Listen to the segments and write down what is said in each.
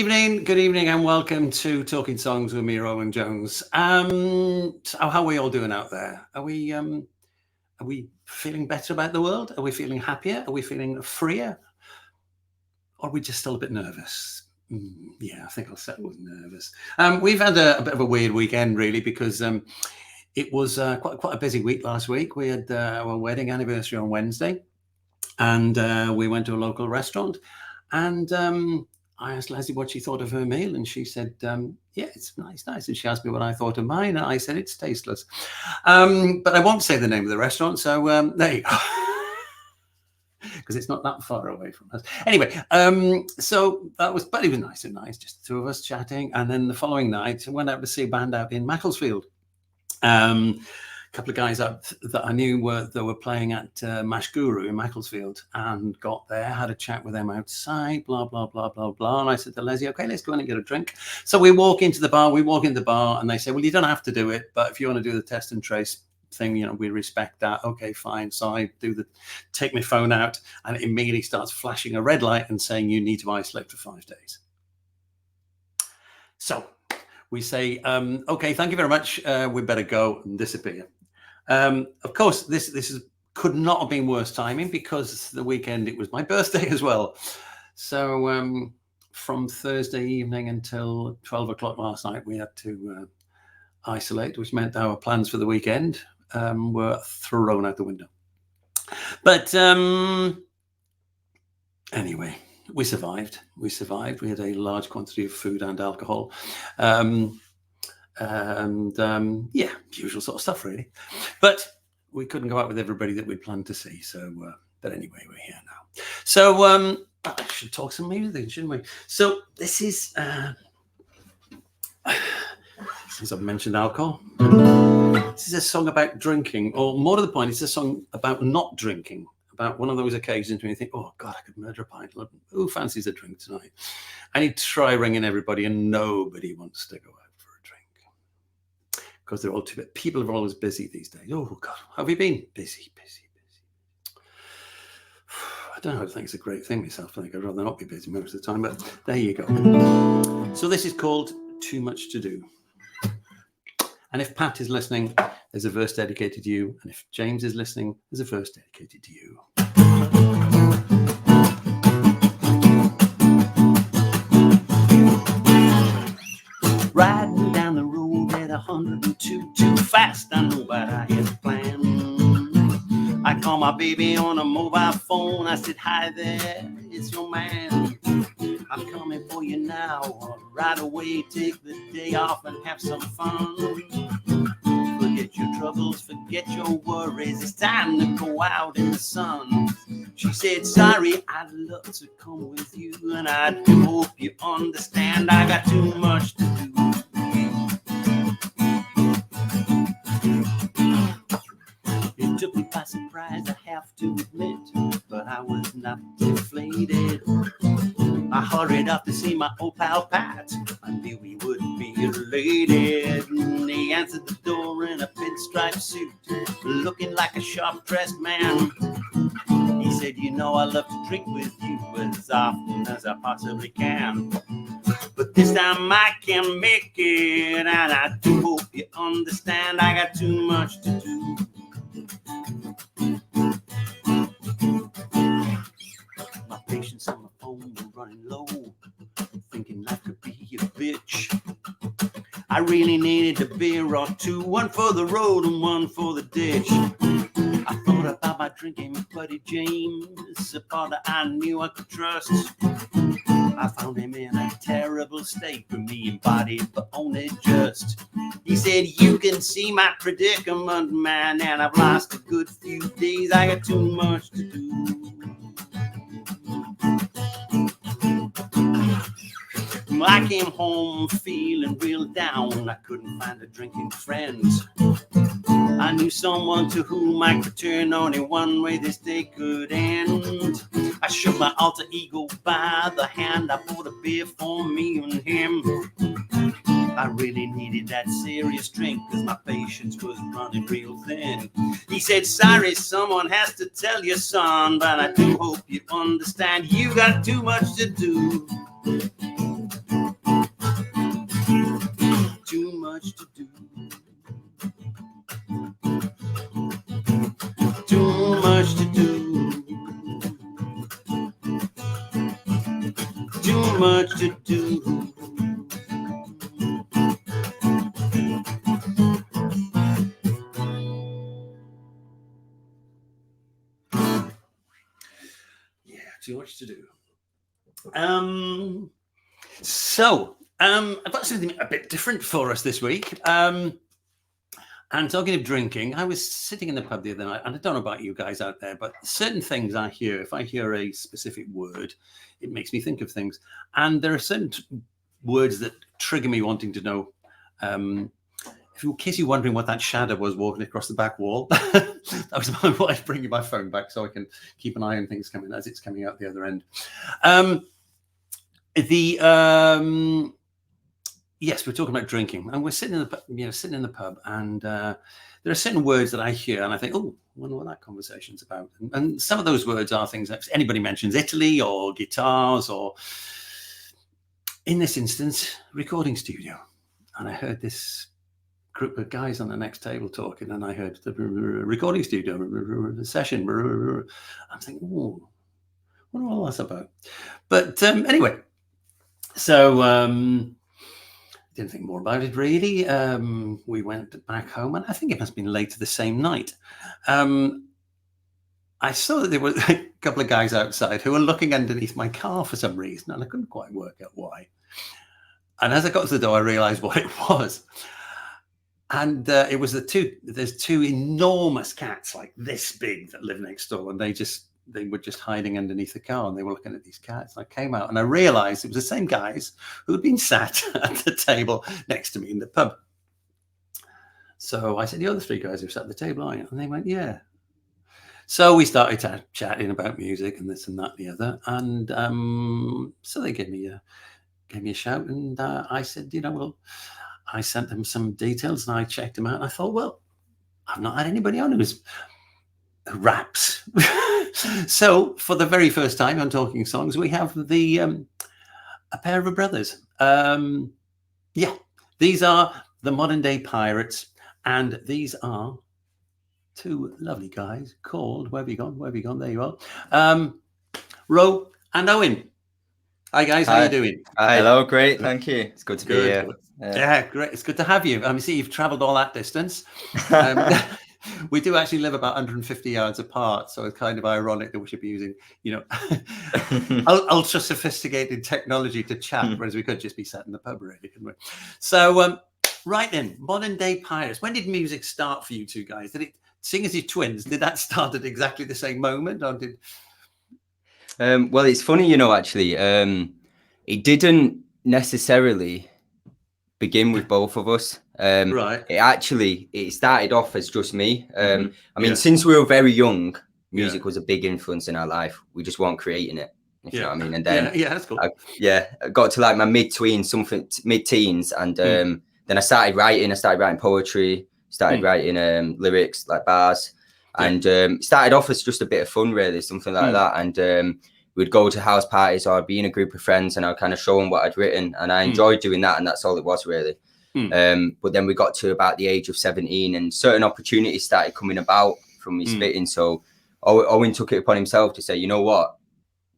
Good evening, and welcome to Talking Songs with me, Roland Jones. How are we all doing out there? Are we feeling better about the world? Are we feeling happier? Are we feeling freer? Or are we just still a bit nervous? Yeah, I think I'll settle with nervous. We've had a bit of a weird weekend, really, because it was quite a busy week last week. We had our wedding anniversary on Wednesday, and we went to a local restaurant, and I asked Leslie what she thought of her meal, and she said, yeah, it's nice. And she asked me what I thought of mine, and I said, it's tasteless. But I won't say the name of the restaurant, so there you go. Because it's not that far away from us. Anyway, so that was, but it was nice, just the two of us chatting. And then the following night, I went out to see a band out in Macclesfield. A couple of guys out that I knew they were playing at Mash Guru in Macclesfield, and got there, had a chat with them outside, blah, blah, blah, blah, blah. And I said to Leslie, okay, let's go in and get a drink. So we walk into the bar, and they say, well, you don't have to do it, but if you want to do the test and trace thing, we respect that. Okay, fine. So I take my phone out, and it immediately starts flashing a red light and saying you need to isolate for 5 days. So we say, okay, thank you very much. We better go and disappear. Of course, this could not have been worse timing, because the weekend it was my birthday as well. So from Thursday evening until 12 o'clock last night, we had to isolate, which meant our plans for the weekend were thrown out the window. But anyway, we survived. We had a large quantity of food and alcohol. Yeah, usual sort of stuff, really. But we couldn't go out with everybody that we'd planned to see. So, but anyway, we're here now. So I should talk some music, shouldn't we? So this is, since I've mentioned alcohol, this is a song about drinking, or more to the point, it's a song about not drinking. About one of those occasions when you think, oh God, I could murder a pint. Who fancies a drink tonight? I need to try ringing everybody, and nobody wants to go out for a drink, because they're all too busy. People are always busy these days. Oh God, how have you been? Busy. I don't know, I think it's a great thing myself. I think I'd rather not be busy most of the time, but there you go. So this is called Too Much to Do. And if Pat is listening, there's a verse dedicated to you. And if James is listening, there's a verse dedicated to you. Riding down the road at 102, too fast, I know, but I had a plan. I call my baby on a mobile phone. I said, hi there, it's your man. I'm coming for you now, right away. Take the day off and have some fun. Forget your troubles, forget your worries. It's time to go out in the sun. She said, sorry, I'd love to come with you, and I do hope you understand I got too much to do. It took me by surprise, I have to admit, but I was not deflated. I hurried up to see my old pal Pat. I knew he would be elated. He answered the door in a pinstripe suit, looking like a sharp-dressed man. He said, you know, I love to drink with you as often as I possibly can. But this time I can't make it, and I do hope you understand I got too much to do. My patience on the phone was running low, thinking life could be a bitch. I really needed a beer or two, one for the road and one for the ditch. I thought about my drinking buddy James, a partner I knew I could trust. I found him in a terrible state, for me embodied but only just. He said, you can see my predicament, man, and I've lost a good few days. I got too much to do. I came home feeling real down. I couldn't find a drinking friend. I knew someone to whom I could turn only one way this day could end. I shook my alter ego by the hand. I poured a beer for me and him. I really needed that serious drink, cause my patience was running real thin. He said, sorry, someone has to tell you, son, but I do hope you understand you got too much to do. do. Yeah, too much to do. I've got something a bit different for us this week. And talking of drinking, I was sitting in the pub the other night, and I don't know about you guys out there, but certain things I hear, if I hear a specific word, it makes me think of things. And there are certain words that trigger me wanting to know. In case you're wondering what that shadow was walking across the back wall, that was my wife bringing my phone back so I can keep an eye on things coming as it's coming out the other end. Yes, we're talking about drinking, and we're sitting in the pub, and there are certain words that I hear, and I think, oh, I wonder what that conversation's about. And some of those words are things that anybody mentions, Italy or guitars, or in this instance, recording studio. And I heard this group of guys on the next table talking, and I heard the recording studio session. I'm thinking, oh, I wonder what that's about. But anyway, so. Didn't think more about it really. We went back home, and I think it must have been later the same night. I saw that there were a couple of guys outside who were looking underneath my car for some reason, and I couldn't quite work out why. And as I got to the door, I realized what it was. And it was there's two enormous cats like this big that live next door, and they were just hiding underneath the car, and they were looking at these cats. And I came out and I realized it was the same guys who had been sat at the table next to me in the pub. So I said, "The other three guys who sat at the table, aren't you?" And they went, "Yeah." So we started chatting about music and this and that and the other. And so they gave me a shout, and I said, well, I sent them some details and I checked them out. And I thought, well, I've not had anybody on who raps. So for the very first time on Talking Songs, we have a pair of brothers. These are the Modern Day Pirates, and these are two lovely guys called, where have you gone? There you are. Ro and Owen. Hi guys, how are you doing? Hello, great, thank you. It's good to be here. Yeah, great. It's good to have you. See, you've travelled all that distance. We do actually live about 150 yards apart, so it's kind of ironic that we should be using, ultra sophisticated technology to chat, whereas we could just be sat in the pub, really, couldn't we? So, right then, Modern Day Pirates. When did music start for you two guys? Did it, seeing as you're twins, did that start at exactly the same moment, or did? Well, it's funny, actually. It didn't necessarily begin with both of us. Right. It started off as just me. Since we were very young, music was a big influence in our life. We just weren't creating it, if you know what I mean. And then that's cool. I got to like my mid-teens, and then I started writing. I started writing poetry, started writing lyrics, like bars, and started off as just a bit of fun, really, something like that. And we'd go to house parties, or I'd be in a group of friends, and I'd kind of show them what I'd written, and I enjoyed doing that, and that's all it was, really. But then we got to about the age of 17, and certain opportunities started coming about from me spitting. So Owen took it upon himself to say, you know what,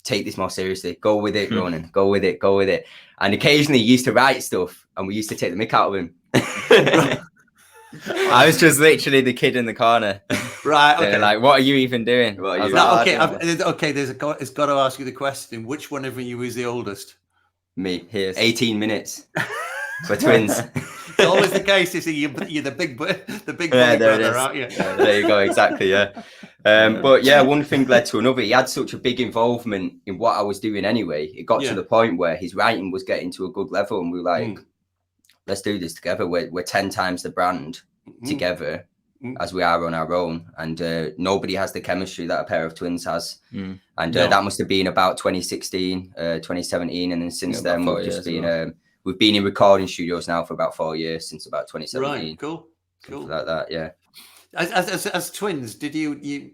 take this more seriously, go with it, Ronan, go with it. And occasionally he used to write stuff, and we used to take the mick out of him. I was just literally the kid in the corner. Right. Okay. Like, what are you even doing? It's got to ask you the question: which one of you is the oldest? Me. Here's 18 minutes. We're twins. It's always the case. You're the big brother, aren't you? There you go. Exactly. Yeah. But yeah, one thing led to another. He had such a big involvement in what I was doing anyway. It got to the point where his writing was getting to a good level, and we were like, let's do this together. We're 10 times the brand together as we are on our own, and nobody has the chemistry that a pair of twins has. And that must have been about 2016, 2017, and then since then we've just been we've been in recording studios now for about 4 years, since about 2017. Right, cool, like that. Yeah. As twins, did you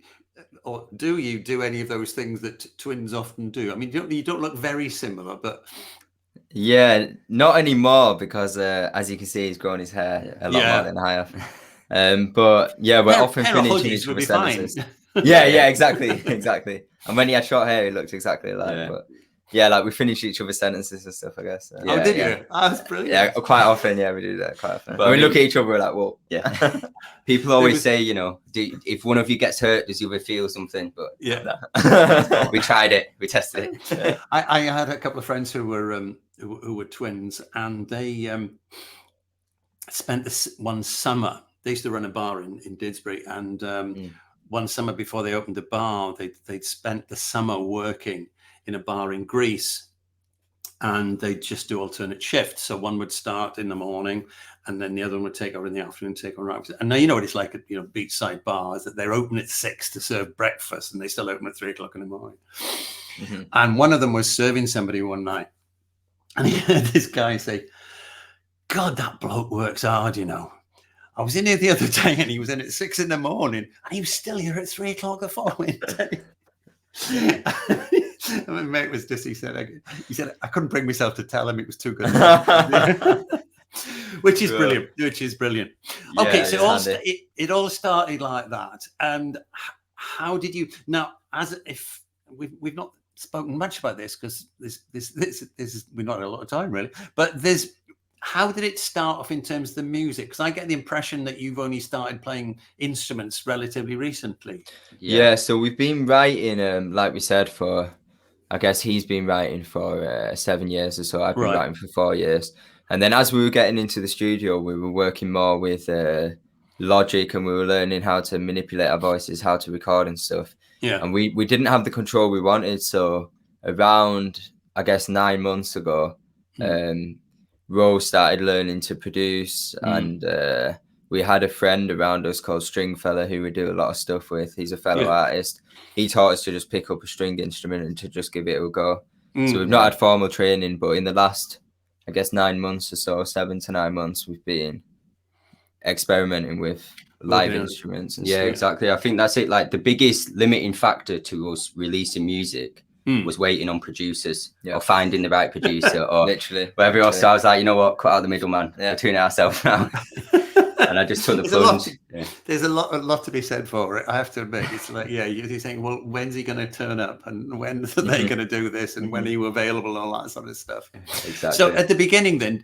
or do you do any of those things that twins often do? I mean, you don't look very similar, but yeah, not anymore, because as you can see, he's grown his hair a lot more than I have. But yeah, we're often finishing each other's sentences. Yeah, exactly. And when he had short hair, he looked exactly alike. But Yeah, like we finish each other's sentences and stuff, I guess. Oh, Yeah, did yeah. you? Oh, that's brilliant. Yeah, quite often. Yeah, we do that quite often. But we I look mean- at each other, we're like, well, Yeah. people always was- say, you know, if one of you gets hurt, does the other feel something? But Yeah. we tried it, we tested it. I had a couple of friends who were twins, and they spent this one summer. They used to run a bar in Didsbury, and one summer before they opened the bar, they'd spent the summer working in a bar in Greece, and they'd just do alternate shifts. So one would start in the morning, and then the other one would take over in the afternoon, take over. And now you know what it's like at beachside bars, that they're open at 6 to serve breakfast, and they still open at 3 o'clock in the morning. Mm-hmm. And one of them was serving somebody one night, and he heard this guy say, "God, that bloke works hard, you know. I was in here the other day, and he was in at 6 in the morning, and he was still here at 3 o'clock the following day." And my mate was just, he said, I couldn't bring myself to tell him, it was too good. Which is brilliant. Okay, Yeah, so it's it all started like that. And how did you, now, as if we've not spoken much about this, because this is, we've not had a lot of time really, but how did it start off in terms of the music? Because I get the impression that you've only started playing instruments relatively recently. Yeah, so we've been writing, like we said, for, I guess he's been writing for 7 years or so. I've been writing for 4 years. And then as we were getting into the studio, we were working more with Logic, and we were learning how to manipulate our voices, how to record and stuff. Yeah. And we didn't have the control we wanted. So around, I guess, 9 months ago, Rose started learning to produce, and we had a friend around us called Stringfella who we do a lot of stuff with. He's a fellow artist. He taught us to just pick up a string instrument and to just give it a go. So we've not had formal training, but in the last, I guess, 9 months or so, 7 to 9 months, we've been experimenting with live instruments and stuff. Exactly. I think that's it. Like the biggest limiting factor to us releasing music was waiting on producers or finding the right producer or Literally. whatever else. So I was like, you know what, cut out the middleman between ourselves now. And I just took the plunge. There's a lot to be said for it, I have to admit. It's like, you're saying, well, when's he going to turn up, and when are they going to do this, and when are you available, and all that sort of stuff. Exactly. So at the beginning then,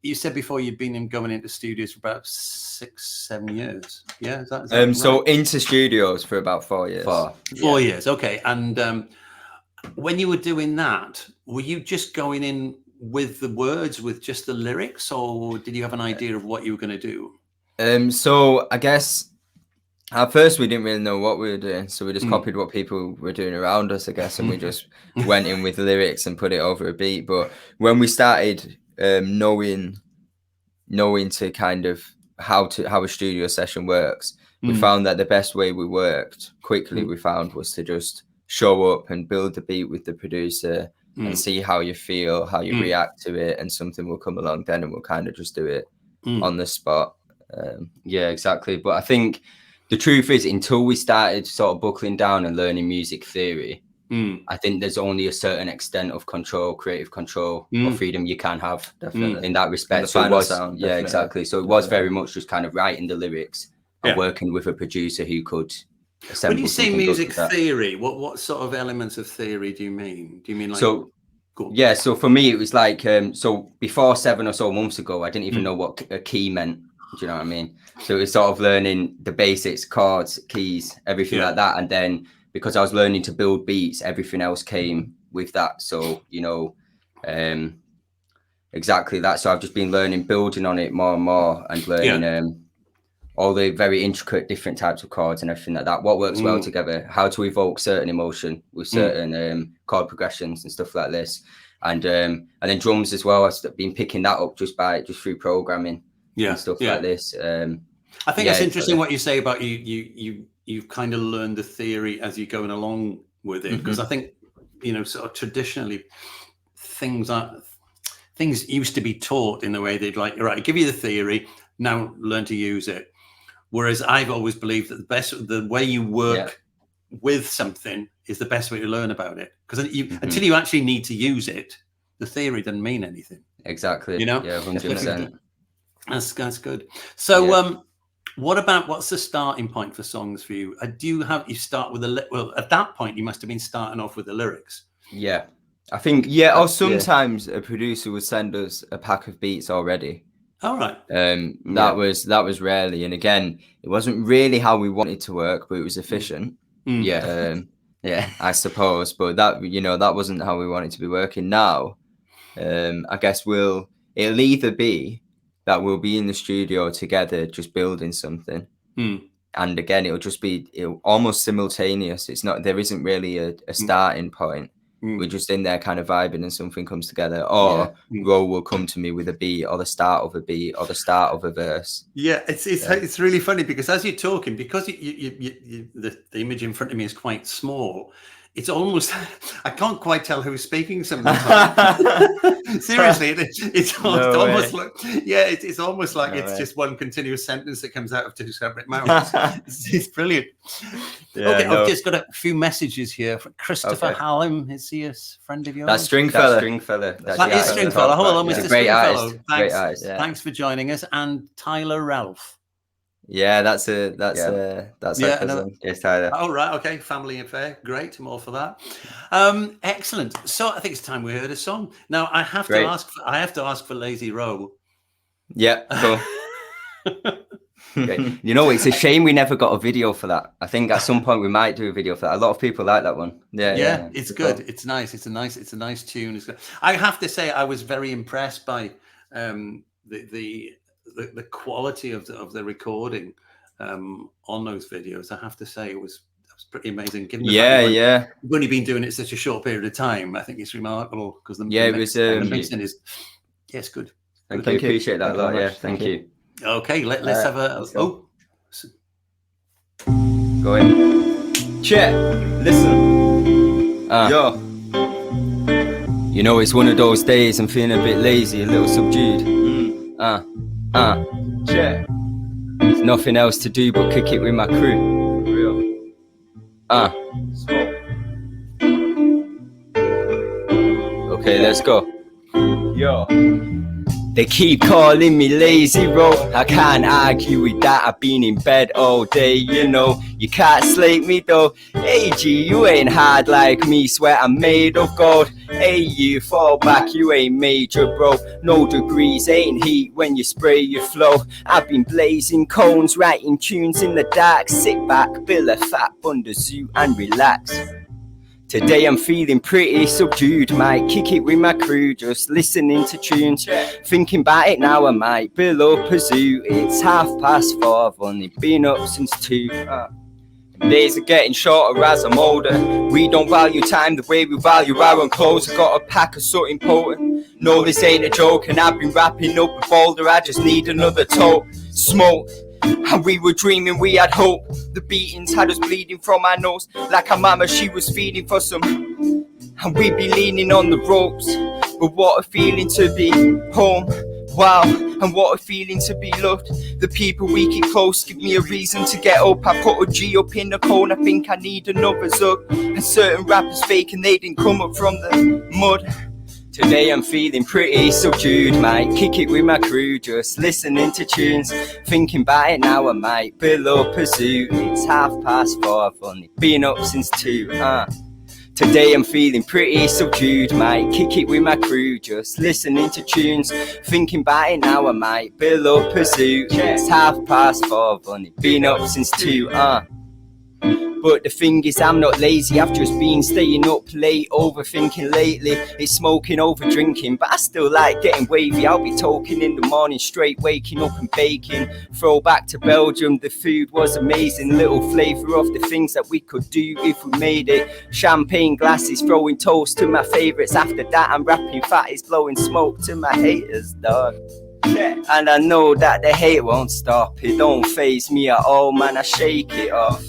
you said before you'd been going into studios for about 6-7 years. Yeah, is that right? So into studios for about 4 years. 4 years, okay. And when you were doing that, were you just going in with the words, with just the lyrics, or did you have an idea of what you were going to do? So I guess at first we didn't really know what we were doing, so we just copied what people were doing around us, I guess, and we just went in with lyrics and put it over a beat. But when we started knowing to kind of how a studio session works, we found that the best way we worked quickly we found was to just show up and build the beat with the producer and see how you feel, how you react to it, and something will come along then, and we'll kind of just do it on the spot. Yeah, exactly. But I think the truth is, until we started sort of buckling down and learning music theory, I think there's only a certain extent of control, creative control or freedom you can have in that respect. So it was, sound, exactly. So it was very much just kind of writing the lyrics and working with a producer who could assemble. When you say music theory, what sort of elements of theory do you mean? Do you mean like... So for me, it was like, so before 7 or so months ago, I didn't even know what a key meant. Do you know what I mean? So it was sort of learning the basics, chords, keys, everything like that. And then because I was learning to build beats, everything else came with that. So, exactly that. So I've just been learning, building on it more and more, and learning all the very intricate different types of chords and everything like that. What works well together, how to evoke certain emotion with certain chord progressions and stuff like this. And then drums as well. I've been picking that up just through programming and stuff like this. I think it's interesting what you say about you've kind of learned the theory as you're going along with it, because I think, sort of traditionally things used to be taught in the way they'd like, right, give you the theory, now learn to use it. Whereas I've always believed that the way you work with something is the best way to learn about it. Because until you actually need to use it, the theory doesn't mean anything. Exactly. Yeah, 100%. That's good. So what's the starting point for songs for you? You start with at that point you must have been starting off with the lyrics. Yeah. I think, yeah, or sometimes a producer would send us a pack of beats already. All right. That was rarely, and again, it wasn't really how we wanted to work, but it was efficient. Yeah. Yeah, I suppose, but that, you know, that wasn't how we wanted to be working. Now, I guess it'll either be that we'll be in the studio together, just building something. And again, it'll almost simultaneous. There isn't really a starting point. We're just in there kind of vibing and something comes together. Or Ro will come to me with a beat or the start of a beat or the start of a verse. Yeah, it's really funny because as you're talking, because the image in front of me is quite small, it's almost, I can't quite tell who's speaking sometimes. Seriously, it's almost like, it's almost like it's just one continuous sentence that comes out of two separate mouths. It's brilliant. Okay, I've just got a few messages here. Christopher Hallam, is he a friend of yours? That string fella. That is String Fella. Hold on, Mr. String Fellow. Great artist. Thanks for joining us. And Tyler Ralph. Yeah, that's our cousin. Yes, Tyler. Oh, right. Okay. Family affair. Great. More for that. Excellent. So I think it's time we heard a song. Now I have to ask for Lazy Row. Yeah. Cool. You know, it's a shame we never got a video for that. I think at some point we might do a video for that. A lot of people like that one. Yeah, it's good. Cool. It's nice. It's a nice tune. It's good. I have to say I was very impressed by the quality of the recording on those videos. I have to say it was pretty amazing. Given the fact we've only been doing it such a short period of time, I think it's remarkable because the mixing is it's good. Thank you. Appreciate that a lot. Yeah, thank you. Okay, let's have a go in. Check. Listen. Yo. You know, it's one of those days I'm feeling a bit lazy, a little subdued. Check. There's nothing else to do but kick it with my crew. Real. Smoke. Okay, let's go. Yo. They keep calling me lazy, bro. I can't argue with that. I've been in bed all day, you know. You can't slate me though. Hey G, you ain't hard like me. Swear I'm made of gold. Hey, you fall back, you ain't major, bro. No degrees, ain't heat when you spray your flow. I've been blazing cones, writing tunes in the dark. Sit back, bill a fat bunda zoo and relax. Today I'm feeling pretty subdued, might kick it with my crew, just listening to tunes. Thinking about it now, I might build up a zoo. It's 4:30, I've only been up since 2. Days are getting shorter as I'm older. We don't value time the way we value our own clothes. I got a pack of something potent. No, this ain't a joke, and I've been wrapping up a boulder. I just need another tote. Smoke. And we were dreaming, we had hope. The beatings had us bleeding from our nose, like our mama, she was feeding for some. And we be leaning on the ropes. But what a feeling to be home. Wow, and what a feeling to be loved. The people we keep close give me a reason to get up. I put a G up in the corner, think I need another zug. And certain rappers fake and they didn't come up from the mud. Today I'm feeling pretty subdued, might kick it with my crew, just listening to tunes. Thinking about it now, I might build up a zoo. It's 4:30, I've only been up since 2. Today I'm feeling pretty subdued, might kick it with my crew, just listening to tunes. Thinking about it now, I might build up a zoo. It's 4:30, I've only been up since 2. But the thing is, I'm not lazy, I've just been staying up late, overthinking lately. It's smoking over drinking, but I still like getting wavy. I'll be talking in the morning straight, waking up and baking. Throwback to Belgium, the food was amazing. Little flavour of the things that we could do if we made it. Champagne glasses, throwing toast to my favourites. After that I'm rapping fatties, blowing smoke to my haters, dog. And I know that the hate won't stop, it don't faze me at all, man, I shake it off.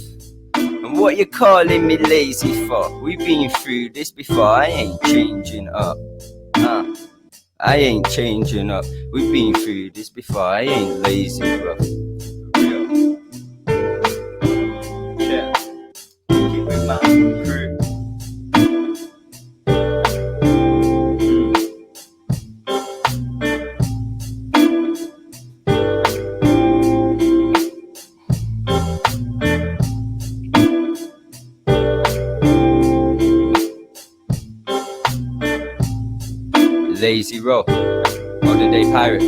And what you calling me lazy for? We've been through this before, I ain't changing up. I ain't changing up. We've been through this before, I ain't lazy, bro. Yeah. Keep with my crew. Lazy Row, Modern Day Pirates.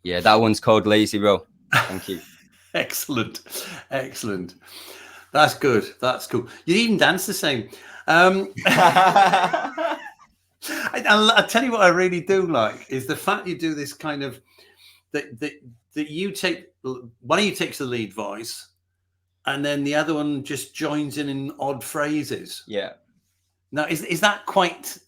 Yeah, that one's called Lazy Row. Thank you. Excellent. That's good. That's cool. You even dance the same. I'll tell you what I really do like is the fact you do this kind of that you take, one of you takes the lead voice and then the other one just joins in odd phrases. Yeah. Now, is that quite?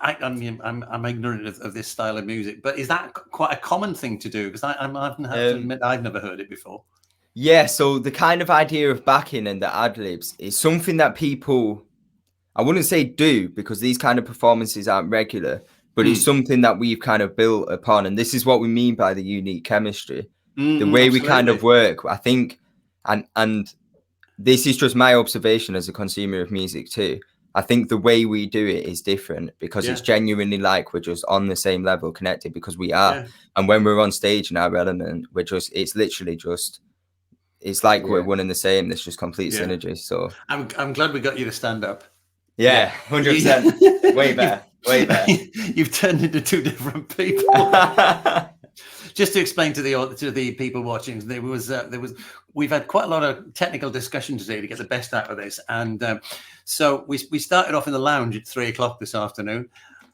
I mean, I'm ignorant of this style of music, but is that quite a common thing to do? Because I have to admit I've never heard it before. Yeah, so the kind of idea of backing and the ad libs is something that people, I wouldn't say do, because these kind of performances aren't regular, but it's something that we've kind of built upon. And this is what we mean by the unique chemistry. The way we kind of work, I think, and this is just my observation as a consumer of music too. I think the way we do it is different because it's genuinely like we're just on the same level connected, because we are. Yeah. And when we're on stage in our element, it's literally just, it's like we're one and the same. There's just complete synergy. So I'm glad we got you to stand up. Yeah, 100%. Way better. You've turned into two different people. Just to explain to the people watching, we've had quite a lot of technical discussion today to get the best out of this, and so we started off in the lounge at 3:00 this afternoon,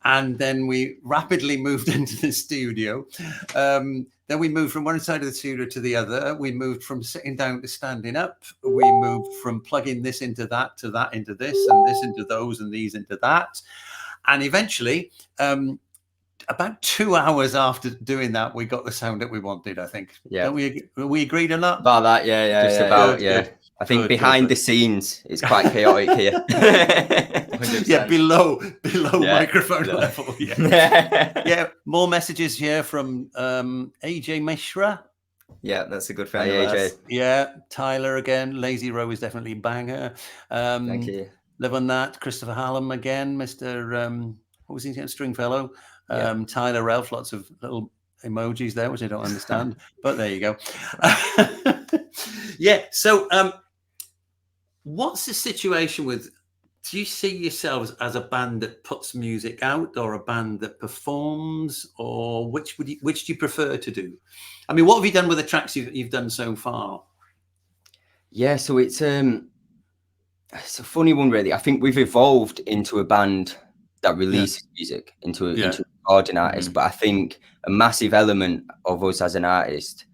and then we rapidly moved into the studio. Then we moved from one side of the studio to the other. We moved from sitting down to standing up. We moved from plugging this into that to that into this, and this into those, and these into that, and eventually. About 2 hours after doing that, we got the sound that we wanted, I think. Yeah. We agreed on that? About that, yeah. Just about, good. I think behind the scenes, it's quite chaotic here. 100%. Yeah, below microphone level. Yeah. More messages here from AJ Mishra. Yeah, that's a good friend of AJ. Yeah, Tyler again. Lazy Row is definitely a banger. Thank you. Live on that. Christopher Hallam again. Mr. What was his name? Stringfellow. Tyler Ralph, lots of little emojis there, which I don't understand, but there you go. So what's the situation with, do you see yourselves as a band that puts music out or a band that performs, or which do you prefer to do? I mean, what have you done with the tracks you've done so far? Yeah, so it's a funny one, really. I think we've evolved into a band that releases music into a recording artist, but I think a massive element of us as an artist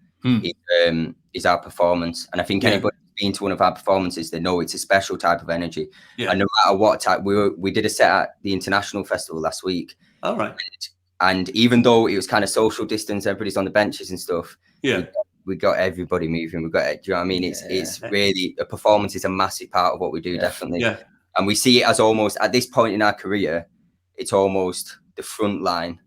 is our performance. And I think anybody who's been to one of our performances, they know it's a special type of energy. And no matter what type, we did a set at the International Festival last week. All right. And even though it was kind of social distance, everybody's on the benches and stuff. We got everybody moving. Do you know what I mean? It's really, a performance is a massive part of what we do, definitely. Yeah. And we see it as almost, at this point in our career, it's almost the front line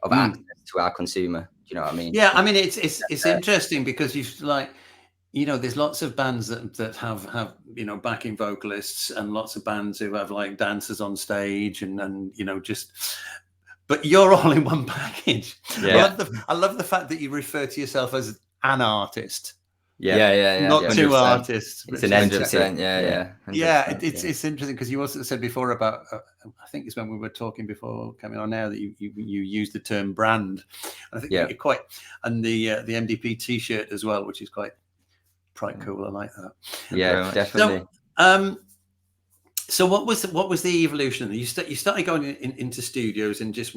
of access to our consumer. Do you know what I mean? Yeah, I mean, it's interesting because there's lots of bands that have backing vocalists, and lots of bands who have like dancers on stage and but you're all in one package. Yeah. I love the fact that you refer to yourself as an artist. Yeah. Not two artists. It's an entity. Yeah. It's interesting because you also said before about, I think it's when we were talking before coming on now, that you used the term brand. And I think you're quite, and the MDP T-shirt as well, which is quite cool. I like that. Yeah, definitely. So what was the evolution? You started going into studios and just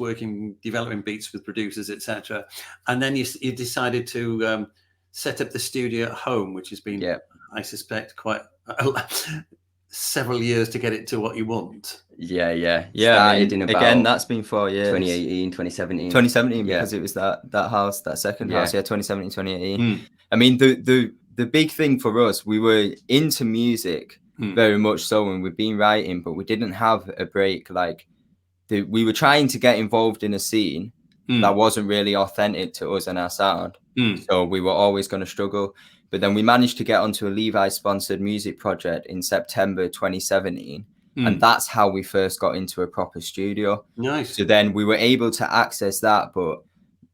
developing beats with producers, etc. And then you decided to set up the studio at home, which has been, I suspect, quite several years to get it to what you want. Yeah. I mean, again, that's been 4 years. 2018, 2017. 2017, because it was that house, that second house. 2017, 2018. I mean, the big thing for us, we were into music very much so, and we've been writing, but we didn't have a break. Like, we were trying to get involved in a scene that wasn't really authentic to us and our sound. So we were always going to struggle. But then we managed to get onto a Levi's sponsored music project in September 2017. And that's how we first got into a proper studio. Nice. So then we were able to access that. But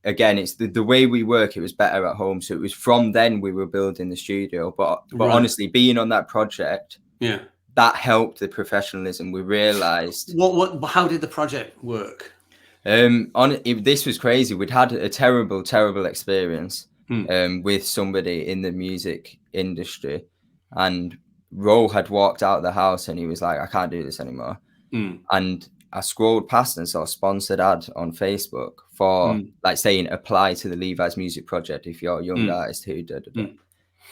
again, it's the way we work. It was better at home, so it was from then we were building the studio. But honestly, being on that project, that helped the professionalism. We realized how did the project work? This was crazy. We'd had a terrible experience with somebody in the music industry, and Ro had walked out of the house and he was like, I can't do this anymore. And I scrolled past and saw a sponsored ad on Facebook for like saying apply to the Levi's Music Project if you're a young artist who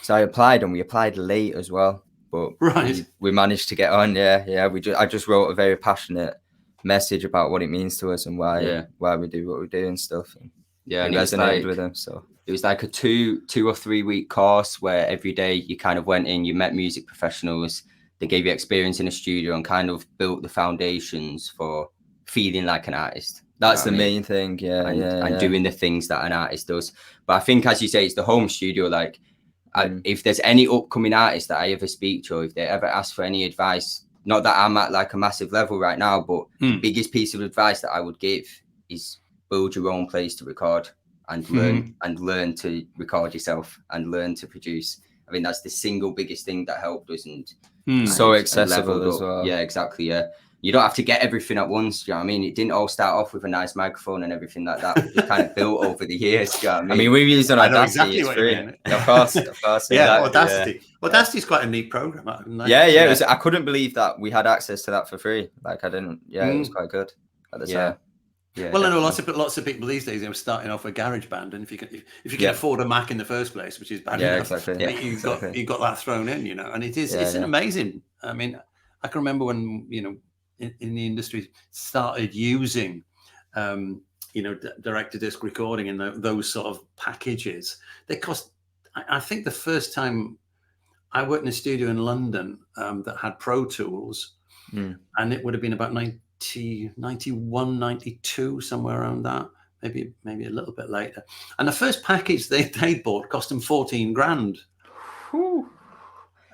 So I applied, and we applied late as well, but we managed to get on. I just wrote a very passionate message about what it means to us and why we do what we do and stuff. And it resonated with them. So it was like a 2 or 3 week course where every day you kind of went in, you met music professionals, they gave you experience in a studio and kind of built the foundations for feeling like an artist. That's the main thing. And doing the things that an artist does. But I think, as you say, it's the home studio. Like if there's any upcoming artist that I ever speak to, or if they ever ask for any advice, not that I'm at like a massive level right now, but the biggest piece of advice that I would give is build your own place to record and learn to record yourself and learn to produce. I mean, that's the single biggest thing that helped us and so accessible as well. Yeah, exactly. Yeah. You don't have to get everything at once. Do you know what I mean? It didn't all start off with a nice microphone and everything like that. We just kind of built over the years. Do you know what I mean? We've used on Exactly Audacity. It's free. Of course. Yeah, Audacity. Audacity is quite a neat program. It was, I couldn't believe that we had access to that for free. Like I didn't. It was quite good at the time. Yeah, well, I know lots of people these days are starting off with GarageBand, and if you can afford a Mac in the first place, which is bad enough, you've got that thrown in, you know, and it's an amazing. I mean, I can remember when in the industry started using direct-to-disc recording and those sort of packages. They cost. I think the first time I worked in a studio in London that had Pro Tools, and it would have been about 91, 92, somewhere around that, maybe a little bit later. And the first package they bought cost them 14 grand. Whew.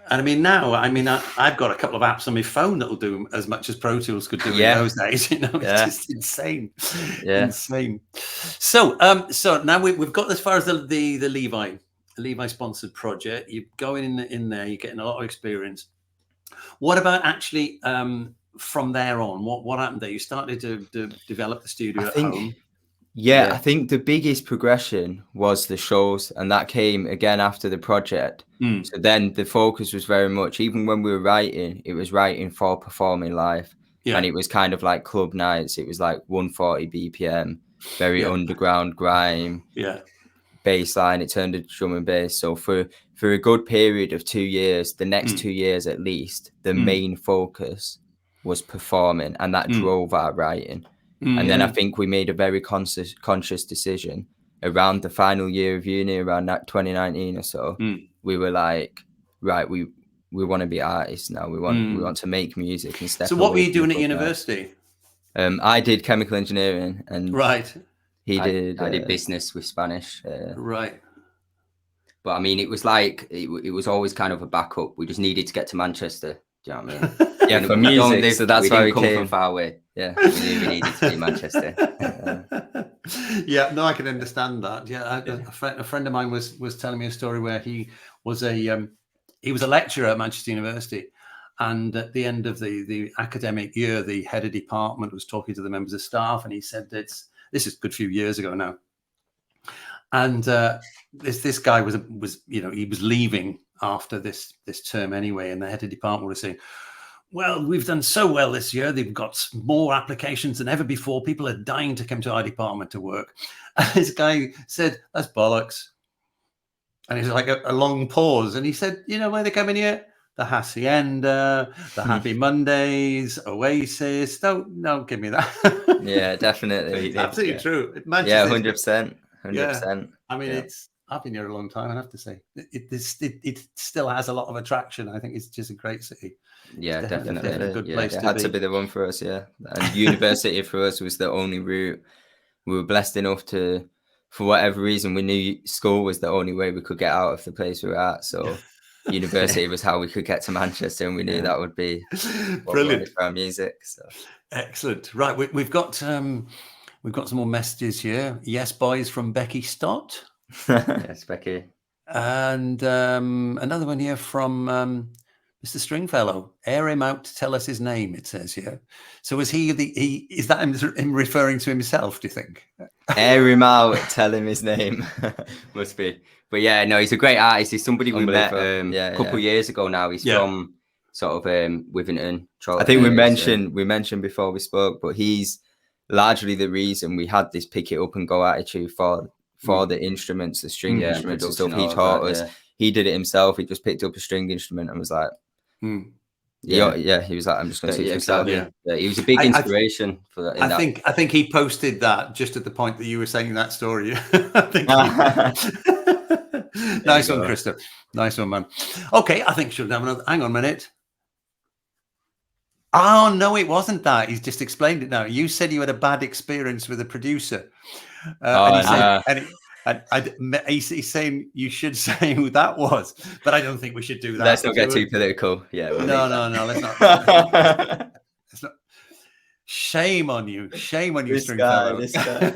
And I mean, now, I've got a couple of apps on my phone that'll do as much as Pro Tools could do in those days. It's just insane. Insane. So now we've got as far as the Levi sponsored project. You're going in there, you're getting a lot of experience. What about actually from there on? What happened there? You started to develop the studio at home. I think the biggest progression was the shows, and that came again after the project. So then the focus was very much, even when we were writing, it was writing for performing live. And it was kind of like club nights. It was like 140 BPM, very underground grime, bass line. It turned into drum and bass. So for a good period of 2 years, the next 2 years at least, the main focus was performing, and that drove our writing. And then I think we made a very conscious decision around the final year of uni, around 2019 or so. We were like, right, we want to be artists now. We want to make music and step. So what were you doing at university? I did chemical engineering, and I did business with Spanish. Right. But I mean, it was like it was always kind of a backup. We just needed to get to Manchester. Do you know what I mean? For music. So that's why we came from far away. Yeah, we knew we needed to be in Manchester. I can understand that. A friend of mine was telling me a story where he was a lecturer at Manchester University, and at the end of the academic year, the head of department was talking to the members of staff, and he said this is a good few years ago now, and this guy was he was leaving after this term anyway, and the head of department was saying, well, we've done so well this year. They've got more applications than ever before. People are dying to come to our department to work. And this guy said, that's bollocks. And it's like a long pause. And he said, you know where they come in here? The Hacienda, the Happy Mondays, Oasis. Don't give me that. Yeah, definitely. It's absolutely true. 100%. 100%. I mean, I've been here a long time, I have to say. It still has a lot of attraction. I think it's just a great city. Yeah, definitely. A good place to be. It had to be the one for us, And university for us was the only route. We were blessed enough to, for whatever reason, we knew school was the only way we could get out of the place we were at. So university was how we could get to Manchester, and we knew that would be brilliant for our music. So excellent. Right, we've got We've got some more messages here. Yes, boys, from Becky Stott. Yes, Becky. And another one here from Mr. Stringfellow. Air him out to tell us his name, it says here. So is is that him referring to himself, do you think? Air him out, tell him his name. Must be. But yeah, no, he's a great artist. He's somebody we met a couple of years ago now. He's from sort of Withington. I think we mentioned before we spoke, but he's largely the reason we had this pick it up and go attitude for the instruments, the string instruments and stuff. He taught us. He did it himself. He just picked up a string instrument and was like, he was like, I'm just going to teach myself. Yeah, he was a big inspiration for that. I think he posted that just at the point that you were saying that story. I think nice one, Christoph. Nice one, man. Okay, I think she'll have another. Hang on a minute. Oh no, it wasn't that. He's just explained it now. You said you had a bad experience with a producer, he's saying you should say who that was, but I don't think we should do that. Let's not get too political. Yeah. No. Let's not. Let's not. Shame on you, Stringfellow. This guy.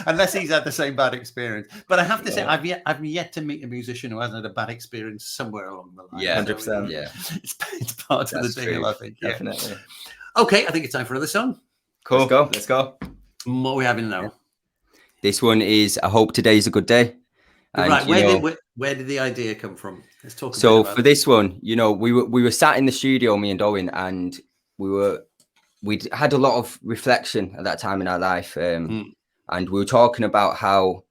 Unless he's had the same bad experience. But I have to say, I've yet to meet a musician who hasn't had a bad experience somewhere along the line. Yeah, 100%. Yeah, it's part of the deal, I think. Yeah. Definitely. Okay, I think it's time for another song. Cool. Let's go. What are we having now? This one is I Hope Today's a Good Day. And, right, where did the idea come from? Let's talk about so for this one, we were sat in the studio, me and Owen, and we'd had a lot of reflection at that time in our life. And we were talking about how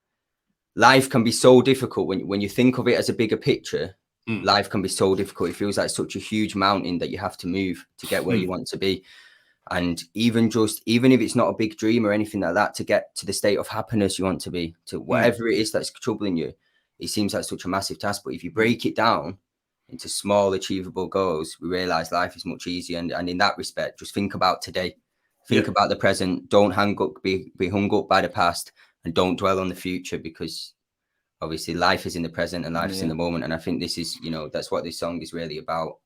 life can be so difficult when you think of it as a bigger picture. Life can be so difficult. It feels like such a huge mountain that you have to move to get where you want to be. And even if it's not a big dream or anything like that, to get to the state of happiness you want to be, to whatever it is that's troubling you, it seems like such a massive task. But if you break it down into small, achievable goals, we realize life is much easier. And in that respect, just think about today. Think about the present. Don't be hung up by the past, and don't dwell on the future, because obviously life is in the present and life is in the moment. And I think this is, that's what this song is really about.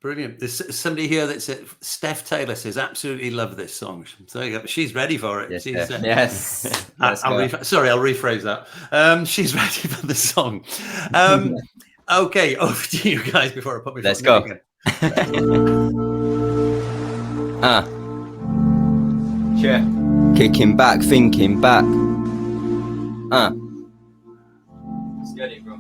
Brilliant. There's somebody here that said, Steph Taylor says, absolutely love this song. So she's ready for it. Yes. I'll rephrase that. She's ready for the song. Okay, over to you guys before I put my Let's go. Yeah. Kicking back, thinking back. Steady, bro.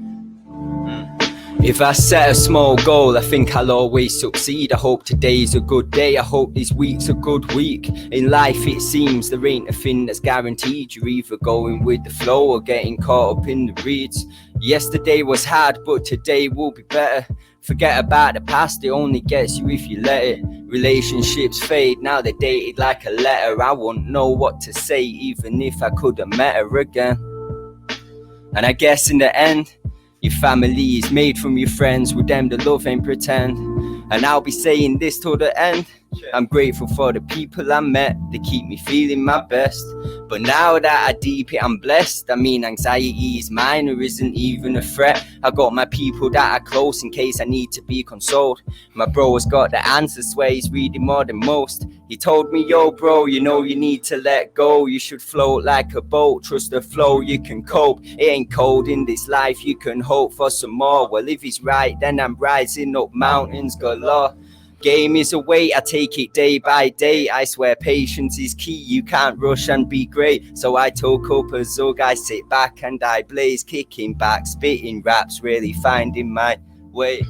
If I set a small goal, I think I'll always succeed. I hope today's a good day. I hope this week's a good week. In life, it seems there ain't a thing that's guaranteed. You're either going with the flow or getting caught up in the reeds. Yesterday was hard, but today will be better. Forget about the past, it only gets you if you let it. Relationships fade, now they're dated like a letter. I won't know what to say, even if I could have met her again. And I guess in the end, your family is made from your friends. With them the love ain't pretend. And I'll be saying this till the end. I'm grateful for the people I met. They keep me feeling my best. But now that I deep it, I'm blessed. I mean, anxiety is mine or isn't even a threat. I got my people that are close in case I need to be consoled. My bro has got the answers, swear he's reading more than most. He told me, yo bro, you need to let go. You should float like a boat, trust the flow, you can cope. It ain't cold in this life, you can hope for some more. Well, if he's right, then I'm rising up mountains galore. Game is a way, I take it day by day. I swear patience is key, you can't rush and be great. So I took up a zug, I sit back and I blaze. Kicking back, spitting raps, really finding my way.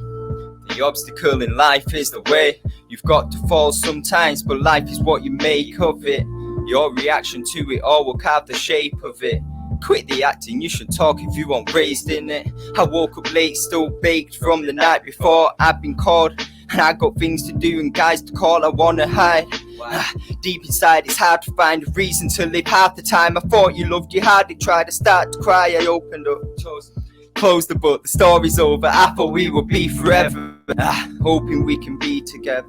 The obstacle in life is the way. You've got to fall sometimes, but life is what you make of it. Your reaction to it all will carve the shape of it. Quit the acting, you should talk if you weren't raised in it. I woke up late, still baked from the night before. I've been called, and I got things to do and guys to call, I wanna hide. Deep inside it's hard to find a reason to live. Half the time I thought you loved, you hardly tried to start to cry. I opened up, closed the book, the story's over. I thought we would be forever, hoping we can be together.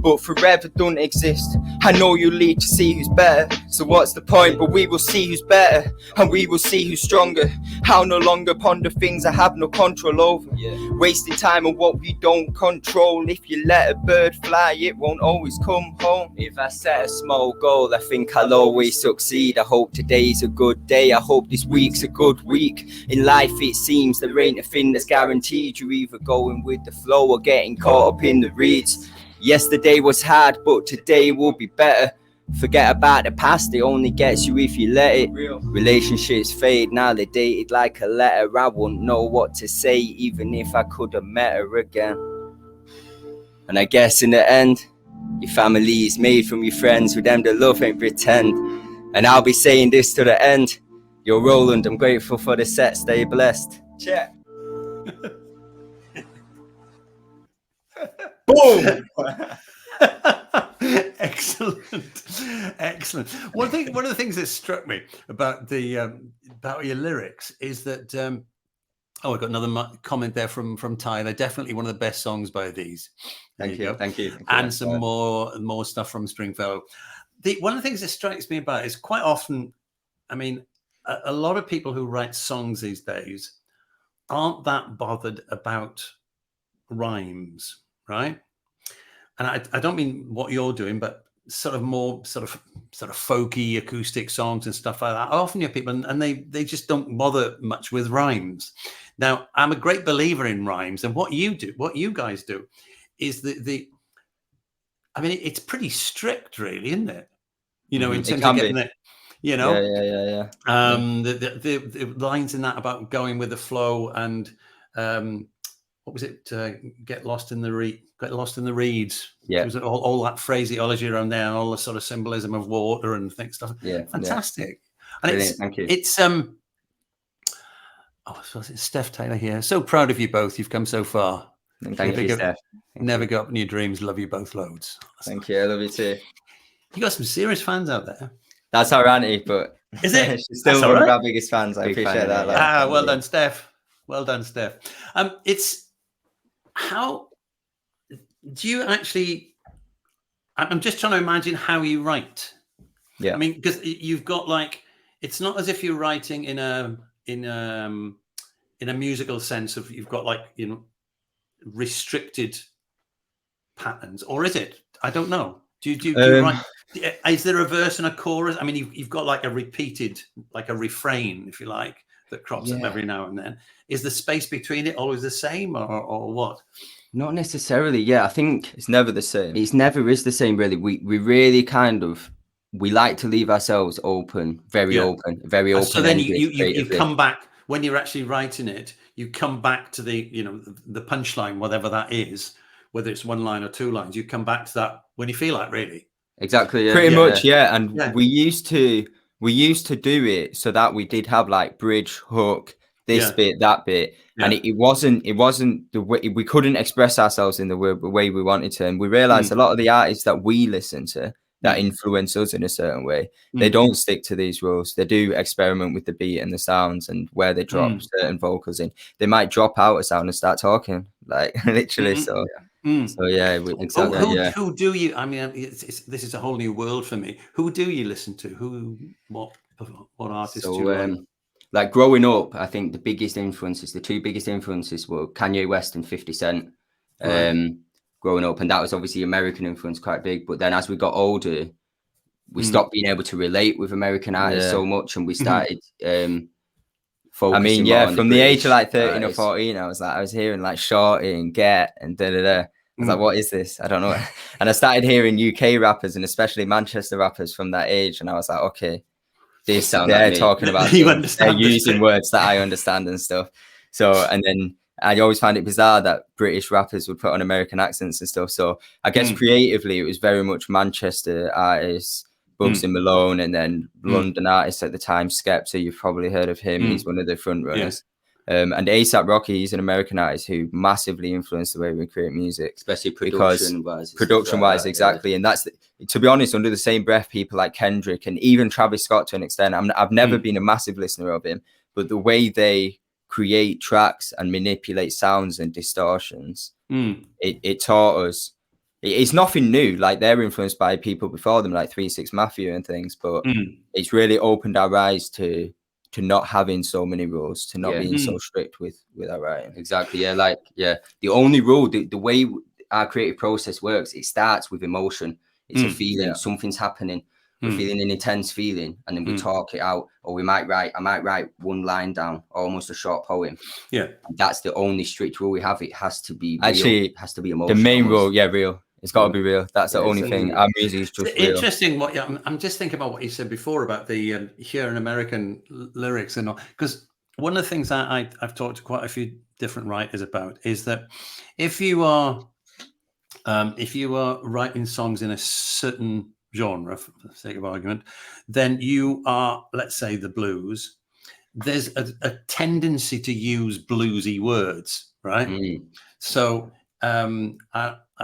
but forever don't exist. I know you lead to see who's better, so what's the point? But we will see who's better, and we will see who's stronger. I'll no longer ponder things I have no control over, wasting time on what we don't control. If you let a bird fly, it won't always come home. If I set a small goal, I think I'll always succeed. I hope today's a good day, I hope this week's a good week. In life it seems there ain't a thing that's guaranteed. You're either going with the flow or getting caught up in the reeds. Yesterday was hard, but today will be better. Forget about the past, it only gets you if you let it. Relationships fade, now they're dated like a letter. I wouldn't know what to say even if I could have met her again. And I guess in the end, your family is made from your friends. With them the love ain't pretend. And I'll be saying this to the end. Yo, Roland, I'm grateful for the set, stay blessed. Check. Boom. Excellent. One of the things that struck me about about your lyrics is that I got another comment there from Ty. They're definitely one of the best songs by these. Thank you. And some more stuff from Stringfellow. One of the things that strikes me about it is quite often, I mean, a lot of people who write songs these days aren't that bothered about rhymes, right? And I don't mean what you're doing, but sort of more sort of folky acoustic songs and stuff like that. I often hear people and they just don't bother much with rhymes. Now, I'm a great believer in rhymes, and what you guys do is I mean, it's pretty strict, really, isn't it? You know, in terms of getting it. You know, yeah. The lines in that about going with the flow and what was it? Get lost in the reeds. Yeah, it was all that phraseology around there, and all the sort of symbolism of water and stuff. Yeah, fantastic. Yeah. And Thank you. It's it's Steph Taylor here. So proud of you both. You've come so far. Thank you, Steph. Never go up in your dreams. Love you both loads. Thank you. I love you too. You got some serious fans out there. That's ironic, but is it? She's still one of our biggest fans. I appreciate that. Well done, Steph. Well done, Steph. It's how do you actually? I'm just trying to imagine how you write. Yeah. I mean, because you've got like, it's not as if you're writing in a musical sense of you've got like, you know, restricted patterns, or is it? I don't know. Do you write? Is there a verse and a chorus? I mean, you've got like a repeated, like a refrain, if you like, that crops up every now and then. Is the space between it always the same, or what? Not necessarily. Yeah, I think it's never the same. It's never is the same, really. We really we like to leave ourselves open, very open. So then you come back when you're actually writing it. You come back to the punchline, whatever that is, whether it's one line or two lines. You come back to that when you feel like, really. Exactly. Yeah. Pretty much, yeah. And we used to do it so that we did have like bridge, hook, this bit, that bit, and it wasn't the way we couldn't express ourselves in the way we wanted to. And we realized a lot of the artists that we listen to that influence us in a certain way, they don't stick to these rules. They do experiment with the beat and the sounds and where they drop certain vocals in. They might drop out a sound and start talking, like literally. So yeah, exactly. Who do you? I mean, this is a whole new world for me. Who do you listen to? What artists do you like? Like growing up, I think the two biggest influences were Kanye West and 50 Cent. Growing up, and that was obviously American influence quite big. But then as we got older, we stopped being able to relate with American artists so much, and we started focusing from the age of like 13 or 14, I was hearing like Shorty and Get and I was like, what is this? I don't know. And I started hearing UK rappers and especially Manchester rappers from that age, and I was like, okay, they're talking about they're using words that I understand and stuff. So, and then I always find it bizarre that British rappers would put on American accents and stuff. So I guess creatively, it was very much Manchester artists, Bugsy Malone, and then London artists at the time, Skepta. You've probably heard of him. He's one of the front runners. And A$AP Rocky, he's an American artist who massively influenced the way we create music, especially production-wise. Exactly. And that's, to be honest, under the same breath, people like Kendrick and even Travis Scott to an extent. I've never been a massive listener of him, but the way they create tracks and manipulate sounds and distortions, it taught us it's nothing new. Like they're influenced by people before them, like 3 6 Mafia and things. But it's really opened our eyes to not having so many rules, to not being so strict with our writing. Exactly. Yeah. Like, the only rule, the way our creative process works, it starts with emotion. It's a feeling, something's happening. We're feeling an intense feeling, and then we talk it out, or I might write one line down, almost a short poem. Yeah. That's the only strict rule we have. It has to be real. Actually, it has to be emotional. The main rule, real. It's got to be real. That's the only thing. Our music is just real. Interesting. I'm just thinking about what you said before about the hearing American lyrics and all, because one of the things that I've talked to quite a few different writers about is that if you are writing songs in a certain genre, for the sake of argument, then you are, let's say, the blues. There's a tendency to use bluesy words, right? So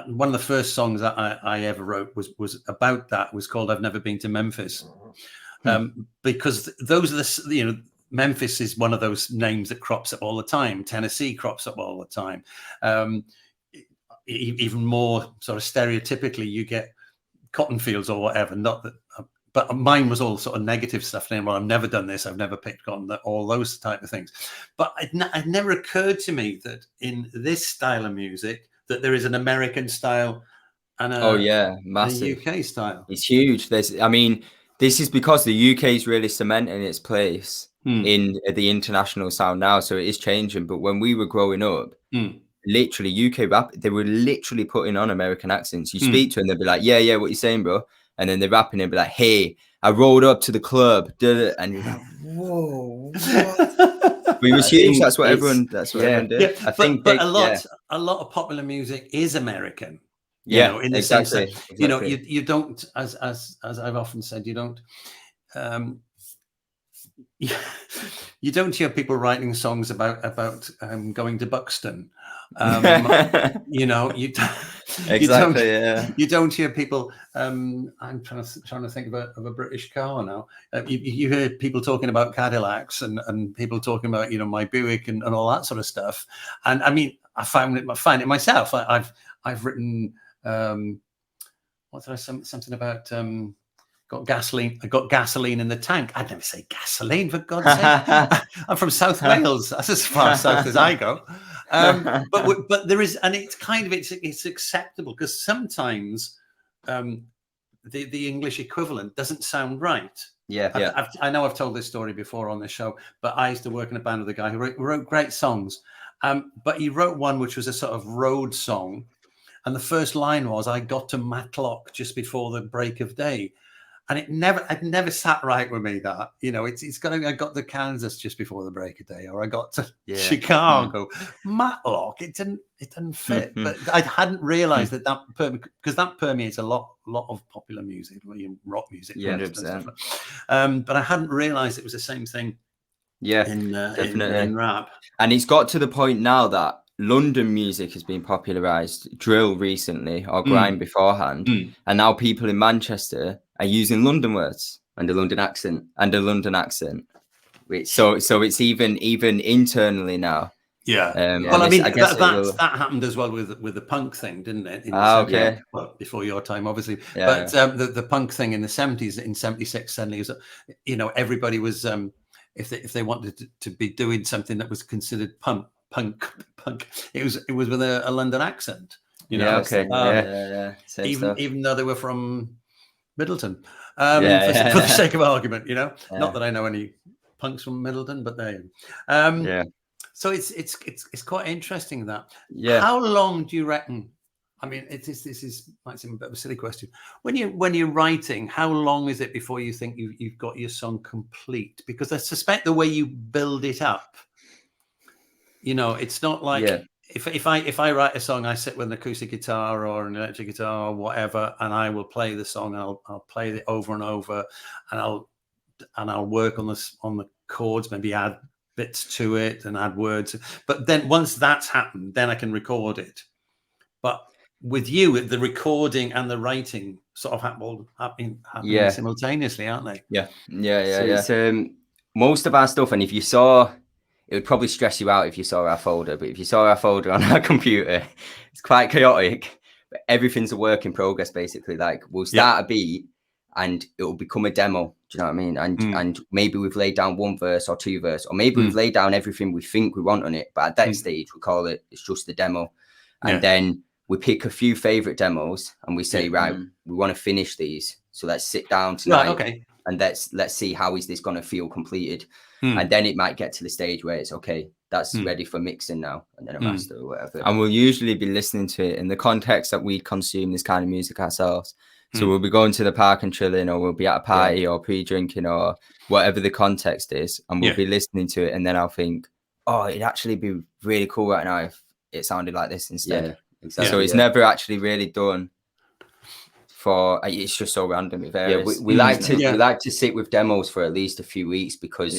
one of the first songs that I ever wrote was about that. Was called "I've Never Been to Memphis," because those are Memphis is one of those names that crops up all the time. Tennessee crops up all the time. Even more sort of stereotypically, you get cotton fields or whatever. Not that, but mine was all sort of negative stuff. Well, I've never done this. I've never picked cotton. All those type of things. But it never occurred to me that in this style of music that there is an American style and massive UK style. It's huge. This is because the UK is really cementing its place in the international sound now. So it is changing. But when we were growing up, literally UK rap, they were literally putting on American accents. You speak to them, they'll be like, yeah, what you saying, bro? And then they're rapping and be like, hey, I rolled up to the club, and you're like, whoa, what? But it was huge. That's what everyone did. Yeah, I think a lot of popular music is American. In the sense that you don't, as I've often said, you don't hear people writing songs about going to Buxton. You don't hear people. I'm trying to think of a British car now. You hear people talking about Cadillacs and people talking about my Buick and all that sort of stuff. And I mean, I find it myself. I've written something about got gasoline. I got gasoline in the tank. I'd never say gasoline, for God's sake. I'm from South Wales. That's as far south as I go. But there is, and it's kind of it's acceptable because sometimes the English equivalent doesn't sound right. I know I've told this story before on this show, but I used to work in a band with a guy who wrote great songs, but he wrote one which was a sort of road song, and the first line was, "I got to Matlock just before the break of day." And it never sat right with me that, it's going, I got to Kansas just before the break of day, or I got to Chicago, Matlock. It didn't fit. But I hadn't realized that because that permeates a lot of popular music, rock music. Yeah, 100%. But I hadn't realized it was the same thing. Yeah, definitely in rap. And it's got to the point now that London music has been popularized, drill recently, or grime beforehand, and now people in Manchester are using London words and a London accent, which so it's even internally now. Well, I mean, that happened as well with the punk thing, didn't it? Okay. Well, before your time, obviously. The punk thing in the 70s, in 76, suddenly was, everybody was, if they wanted to be doing something that was considered punk, it was with a London accent. Even though they were from Middleton, for the sake of argument, not that I know any punks from Middleton, but they. So it's quite interesting that. How long do you reckon? I mean, this might seem a bit of a silly question. When you're writing, how long is it before you think you've got your song complete? Because I suspect the way you build it up, it's not like if I write a song, I sit with an acoustic guitar or an electric guitar or whatever, and I will play the song. I'll play it over and over, and I'll work on the chords, maybe add bits to it and add words. But then once that's happened, then I can record it. But with you, the recording and the writing sort of happening simultaneously, aren't they? Yeah. It's, most of our stuff, and if you saw, it would probably stress you out if you saw our folder. But if you saw our folder on our computer, it's quite chaotic. everything's a work in progress, basically. Like we'll start a beat and it will become a demo. Do you know what I mean? And maybe we've laid down 1 verse or 2 verse, or maybe we've laid down everything we think we want on it. But at that stage, we call it's just the demo. And then we pick a few favorite demos and we say, right, we want to finish these. So let's sit down tonight and let's see how is this going to feel completed. And then it might get to the stage where it's okay, that's ready for mixing now, and then a master or whatever. And we'll usually be listening to it in the context that we consume this kind of music ourselves. So we'll be going to the park and chilling, or we'll be at a party or pre-drinking or whatever the context is, and we'll be listening to it, and then I'll think, oh, it'd actually be really cool right now if it sounded like this instead. Yeah, exactly. So it's never actually really done for, it's just so random. It varies. We like to sit with demos for at least a few weeks because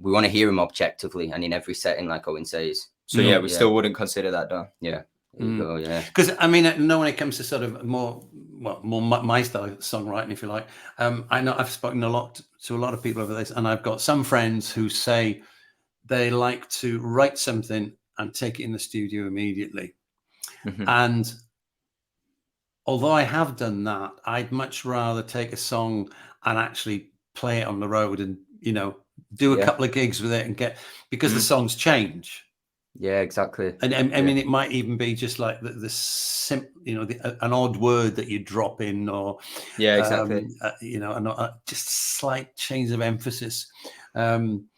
we want to hear them objectively and in every setting, like Owen says. So we still wouldn't consider that done. Yeah. Because I mean, when it comes to sort of more my style of songwriting, if you like, I know I've spoken to a lot of people over this, and I've got some friends who say they like to write something and take it in the studio immediately. And although I have done that, I'd much rather take a song and actually play it on the road and, you know, do a couple of gigs with it and because the songs change. Yeah, exactly. And I mean, it might even be just like an odd word that you drop in, or exactly. You know, just slight change of emphasis, and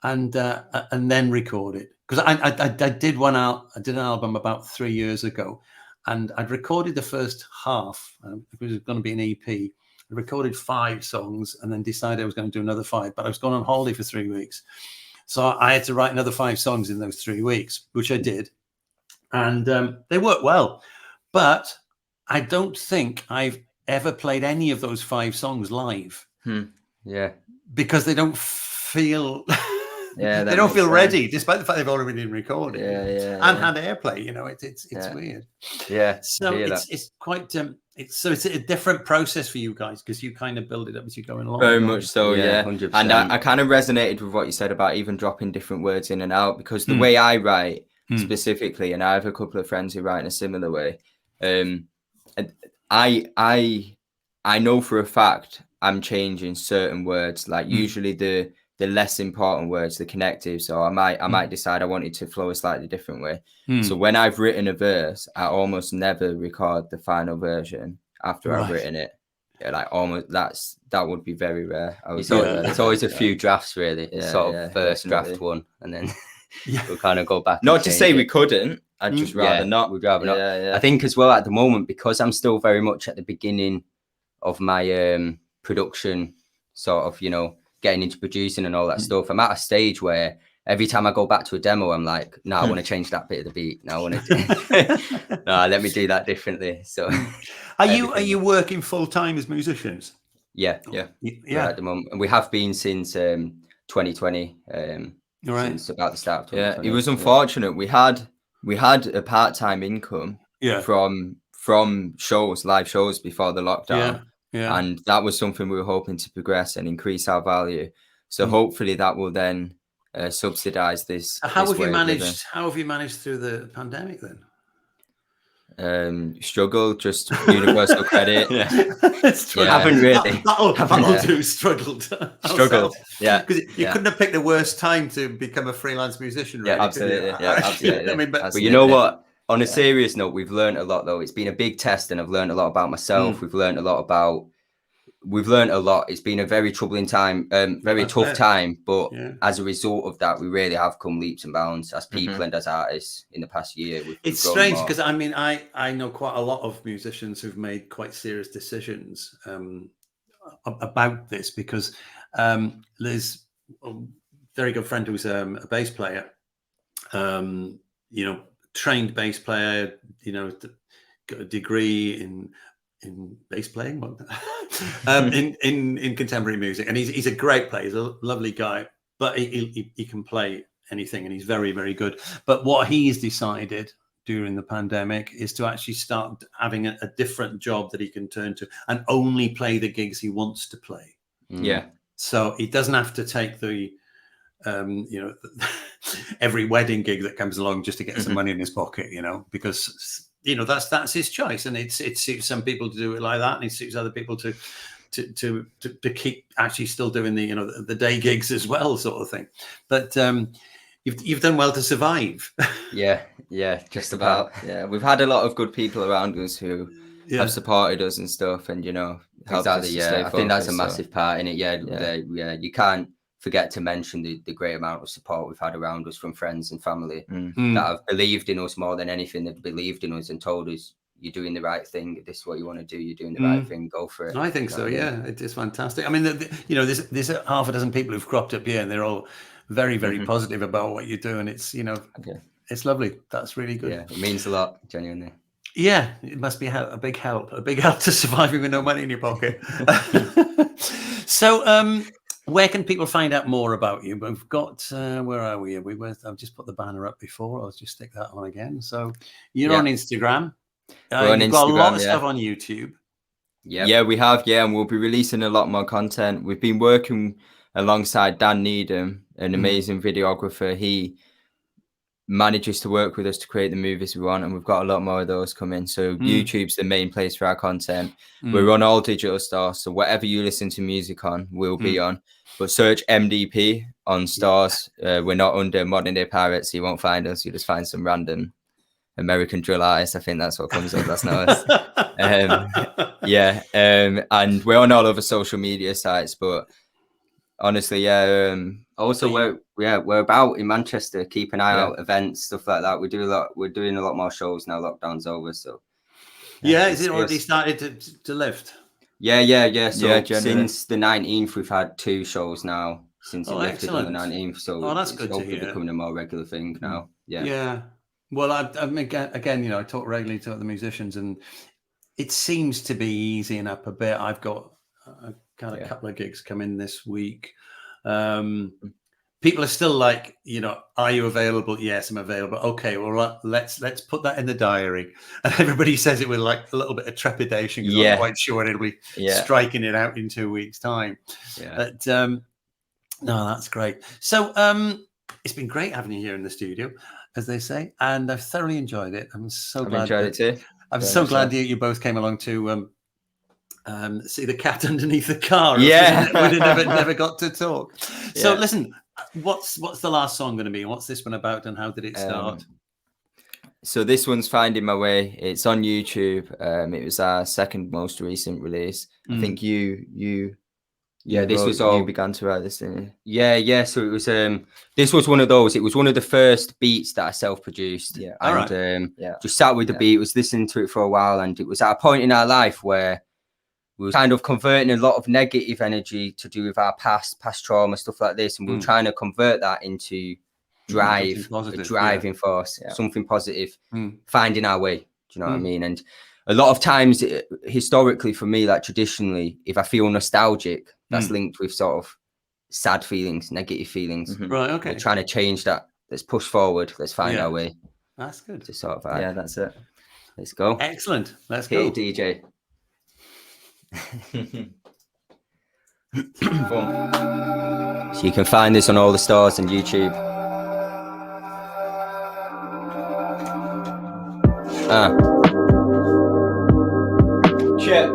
then record it. Because I did an album about 3 years ago, and I'd recorded the first half. It was going to be an EP. I recorded 5 songs, and then decided I was going to do another 5. But I was going on holiday for 3 weeks. So I had to write another 5 songs in those 3 weeks, which I did. And they worked well. But I don't think I've ever played any of those 5 songs live. Yeah. Because they don't feel... they don't feel ready, despite the fact they've already been recorded. And had airplay, you know, it's weird. Yeah. So it's quite... It's a different process for you guys, because you kind of build it up as you're going along. Very much so, 100%. And I kind of resonated with what you said about even dropping different words in and out, because the way I write specifically, and I have a couple of friends who write in a similar way, I know for a fact I'm changing certain words, like usually the less important words, the connectives, or I might decide I wanted to flow a slightly different way. So when I've written a verse, I almost never record the final version after I've written it. Yeah, like almost that would be very rare. It's always a few drafts, really. Sort of first definitely. draft one, and then we'll kind of go back. Not to say we couldn't. I'd just rather not. We'd rather not. I think as well at the moment, because I'm still very much at the beginning of my production, sort of, you know, getting into producing and all that stuff. I'm at a stage where every time I go back to a demo, I'm like, no, I want to change that bit of the beat. No, I want to. No, let me do that differently. So, are you working full time as musicians? Yeah. At the moment, and we have been since 2020. Since about the start of 2020. Yeah, it was unfortunate. We had a part-time income from shows, live shows before the lockdown. And that was something we were hoping to progress and increase our value. So hopefully that will then subsidize this. How have you managed through the pandemic then? Struggle, just universal credit. Haven't really. That'll do. Struggled. Yeah, because you couldn't have picked the worst time to become a freelance musician. Really, absolutely. I mean, but you know what? On a serious note, we've learned a lot, though. It's been a big test, and I've learned a lot about myself. We've learned a lot. It's been a very troubling time, very tough time. But as a result of that, we really have come leaps and bounds as people and as artists in the past year. It's strange because I mean, I know quite a lot of musicians who've made quite serious decisions about this, because there's a very good friend who's a bass player, you know, trained bass player, you know, got a degree in bass playing, in contemporary music, and he's a great player. He's a lovely guy, but he can play anything, and he's very, very good. But what he's decided during the pandemic is to actually start having a different job that he can turn to and only play the gigs he wants to play. So he doesn't have to take the you know, every wedding gig that comes along just to get some money in his pocket, you know, because that's his choice, and it suits some people to do it like that, and it suits other people to keep actually still doing the day gigs as well, sort of thing. But you've done well to survive. Yeah, just about. Yeah, we've had a lot of good people around us who have supported us and stuff, and exactly. Yeah, I think that's a massive part in it. Yeah, you can't forget to mention the great amount of support we've had around us from friends and family that have believed in us more than anything. They've believed in us and told us, you're doing the right thing. This is what you want to do. You're doing the right thing. Go for it. I think so. Yeah, it is fantastic. I mean, there's half a dozen people who've cropped up here, and they're all very, very positive about what you do, and it's it's lovely. That's really good. Yeah, it means a lot, genuinely. Yeah, it must be a big help to surviving with no money in your pocket. So, where can people find out more about you? We've got where are we? I've just put the banner up before. I'll just stick that on again. So you're on Instagram. We're on you've Instagram, got a lot of stuff on YouTube. Yeah, we have. Yeah, and we'll be releasing a lot more content. We've been working alongside Dan Needham, an amazing videographer. He manages to work with us to create the movies we want, and we've got a lot more of those coming. So YouTube's the main place for our content. We're on all digital stores, so whatever you listen to music on, we'll be on. But search MDP on stores. We're not under Modern Day Pirates, so you won't find us. You just find some random American drill artist. I think that's what comes up. That's not us. And we're on all other social media sites, but honestly, also we're about in Manchester. Keep an eye out, events, stuff like that. We're doing a lot more shows now. Lockdown's over, so is it already started to lift? Yeah. So since the 19th, we've had 2 shows now since it lifted on the 19th. So that's good to hear. Becoming a more regular thing now. Yeah. Well, I mean, again, I talk regularly to the musicians, and it seems to be easing up a bit. I've got a couple of gigs coming this week. People are still like, are you available? Yes, I'm available. Okay, well, let's put that in the diary. And everybody says it with like a little bit of trepidation, because I'm quite sure it'll be striking it out in 2 weeks' time. But no, that's great. So it's been great having you here in the studio, as they say, and I've thoroughly enjoyed it. I'm so glad. Enjoyed it too. I'm so glad you both came along to see the cat underneath the car. Yeah, we never got to talk. So listen, what's the last song going to be? What's this one about, and how did it start? So this one's Finding My Way. It's on YouTube. It was our second most recent release. I think you began to write this, didn't you? Yeah. So it was this was one of those. It was one of the first beats that I self-produced. Just sat with the beat, was listening to it for a while, and it was at a point in our life where we were kind of converting a lot of negative energy to do with our past trauma, stuff like this, and we were trying to convert that into drive, a driving force, something positive, finding our way. Do you know what I mean? And a lot of times, historically for me, like traditionally, if I feel nostalgic, that's linked with sort of sad feelings, negative feelings. Right, okay. We're trying to change that. Let's push forward. Let's find our way. That's good. To sort of yeah, that's it. Let's go. Excellent. Let's Hit go. it, DJ. So you can find this on all the stores and YouTube. Check.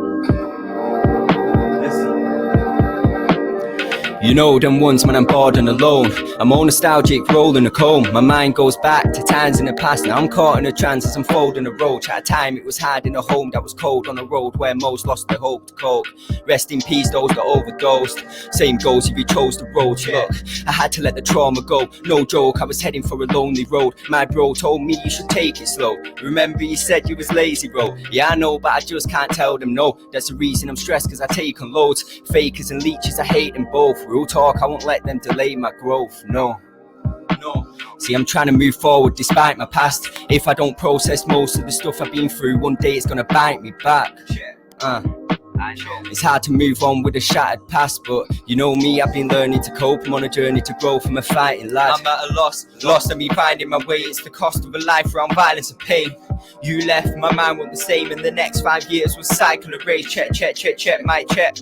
You know them ones when I'm bored and alone. I'm all nostalgic, rolling a comb. My mind goes back to times in the past. Now I'm caught in a trance as I'm folding a road. At a time it was hard in a home that was cold, on a road where most lost their hope to cope. Rest in peace those that overdosed. Same goes if you chose the road. Look, I had to let the trauma go. No joke, I was heading for a lonely road. My bro told me you should take it slow. Remember you said you was lazy, bro. Yeah, I know, but I just can't tell them no. That's the reason I'm stressed, cause I take on loads. Fakers and leeches, I hate them both. Real talk, I won't let them delay my growth, no. See, I'm trying to move forward despite my past. If I don't process most of the stuff I've been through, one day it's gonna bite me back. It's hard to move on with a shattered past, but you know me, I've been learning to cope. I'm on a journey to grow from a fighting lad. I'm at a lost and me finding my way. It's the cost of a life around violence and pain. You left, my mind went the same, and the next 5 years was cycle of rage. Check, mic check.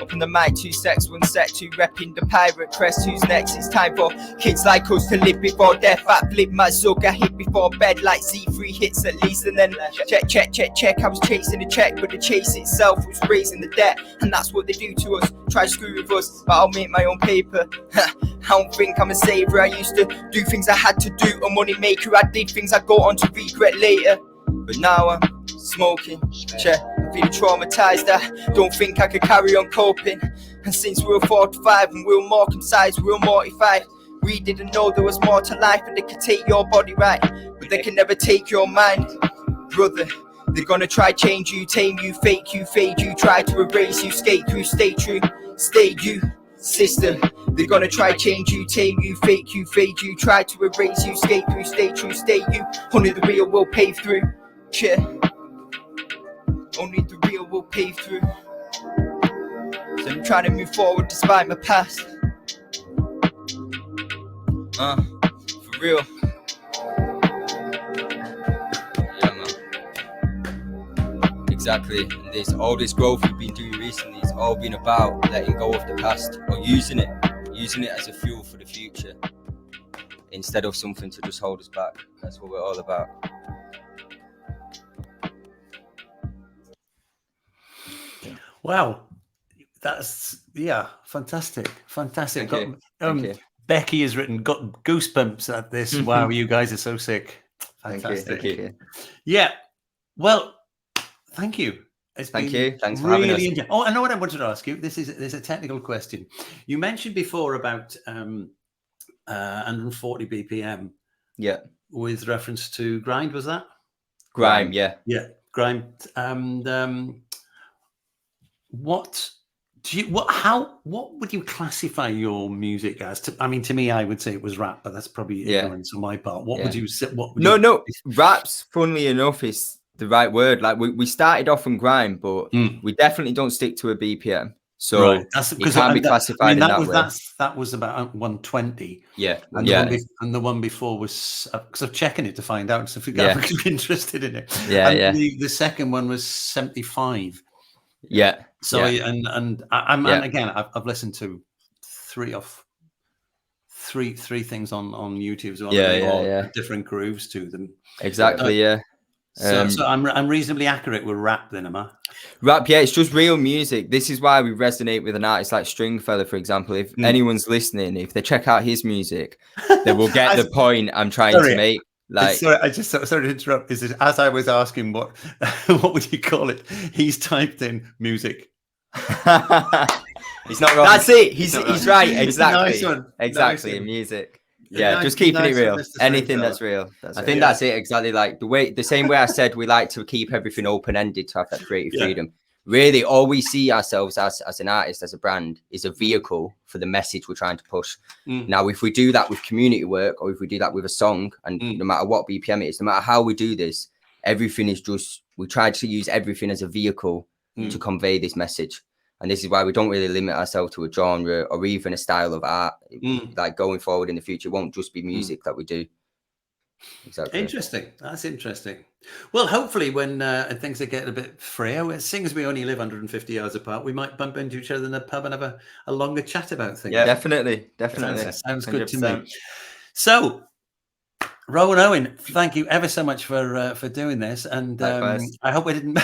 Up on the mic, 2 secs, 1 sec, 2 repping the pirate crest. Who's next? It's time for kids like us to live before death. I flip my zug, I hit before bed like Z3 hits at least. And then check. I was chasing a check, but the chase itself was raising the debt. And that's what they do to us. Try to screw with us, but I'll make my own paper. I don't think I'm a saver. I used to do things I had to do, a money maker. I did things I go on to regret later. But now I'm smoking, I'm feeling traumatized. I don't think I could carry on coping. And since we were 45 and we were more concise, we were mortified. We didn't know there was more to life, and they could take your body right, but they can never take your mind. Brother, they're gonna try change you, tame you, fake you, fade you, try to erase you, skate through, stay true, stay you. System, they're gonna try change you, tame you, fake you, fade you, try to erase you, skate through, stay true, stay you. Only the real will pave through. Only the real will pave through. So I'm trying to move forward despite my past. For real. Yeah, man. Exactly. And all this growth we've been doing recently, it's all been about letting go of the past, or using it as a fuel for the future, instead of something to just hold us back. That's what we're all about. Wow, that's fantastic. Thank you. Becky has written, got goosebumps at this. Wow, you guys are so sick. Fantastic. Thank you. Yeah. Well, thank you. Thank you. Thanks for really having us. Oh, I know what I wanted to ask you. There's a technical question. You mentioned before about 140 BPM. Yeah. With reference to grind, was that? Grime, yeah. Yeah, grind. And what would you classify your music as? To me, I would say it was rap, but that's probably ignorance on my part. What would you say? No, rap's, funnily enough, is the right word. Like we started off on grime, but we definitely don't stick to a BPM. So it can't be classified in that way. That was about 120. Yeah. And the one before was, because I'm checking it to find out. So if you're interested in it. The second one was 75. Yeah. So and again, I've listened to three things on YouTube as well. Different grooves to them. Exactly. So I'm reasonably accurate with rap then, am I? Rap, it's just real music. This is why we resonate with an artist like Stringfellow, for example. If anyone's listening, if they check out his music, they will get the point I'm trying to make. Sorry to interrupt. Is it, as I was asking what would you call it? He's typed in music. He's not wrong. That's it. He's right. Exactly. Nice one. Exactly. Nice one. Music. Yeah, just keeping it real. Anything that's real. I think that's it. Exactly. Like the same way I said, we like to keep everything open-ended to have that creative freedom. Really, all we see ourselves as an artist, as a brand, is a vehicle for the message we're trying to push. Now, if we do that with community work, or if we do that with a song, and no matter what BPM it is, no matter how we do this, everything is just, we try to use everything as a vehicle to convey this message. And this is why we don't really limit ourselves to a genre or even a style of art. Like going forward in the future, it won't just be music that we do. Exactly. Interesting. That's interesting. Well, hopefully when things are getting a bit freer, seeing as we only live 150 yards apart, we might bump into each other in the pub and have a longer chat about things. Yeah, definitely. Sounds good to me. So, Rowan Owen, thank you ever so much for doing this, and I hope we didn't.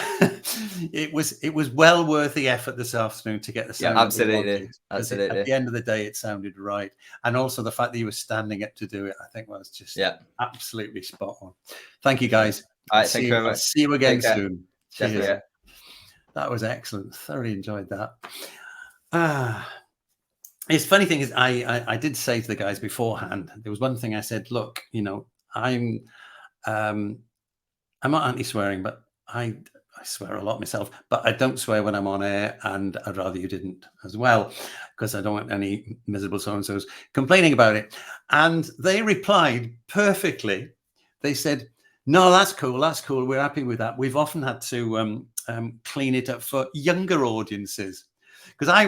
it was well worth the effort this afternoon to get the sound. Yeah, absolutely. At the end of the day, it sounded right, and also the fact that you were standing up to do it, I think was just absolutely spot on. Thank you, guys. All right, thank you very much. See you again soon. Cheers. Yeah. That was excellent. Thoroughly enjoyed that. It's funny thing is, I did say to the guys beforehand, there was one thing I said, look, I'm not anti-swearing, but I swear a lot myself, but I don't swear when I'm on air, and I'd rather you didn't as well, because I don't want any miserable so-and-sos complaining about it. And they replied perfectly. They said, no, that's cool. We're happy with that. We've often had to clean it up for younger audiences. Because I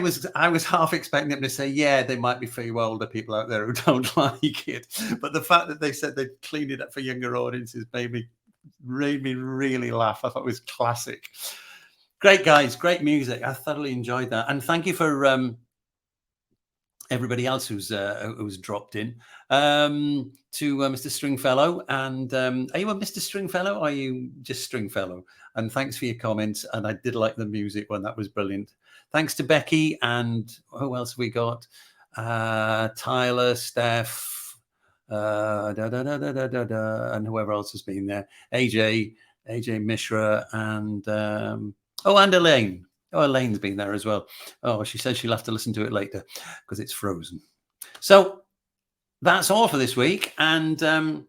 was half expecting them to say, yeah, they might be for you older people out there who don't like it. But the fact that they said they'd clean it up for younger audiences made me really laugh. I thought it was classic. Great, guys. Great music. I thoroughly enjoyed that. And thank you for everybody else who's dropped in. To Mr. Stringfellow. And are you a Mr. Stringfellow? Or are you just Stringfellow? And thanks for your comments. And I did like the music one. That was brilliant. Thanks to Becky. And who else have we got? Tyler, Steph, and whoever else has been there. AJ Mishra, and and Elaine. Oh, Elaine's been there as well. Oh, she says she'll have to listen to it later because it's frozen. So that's all for this week. And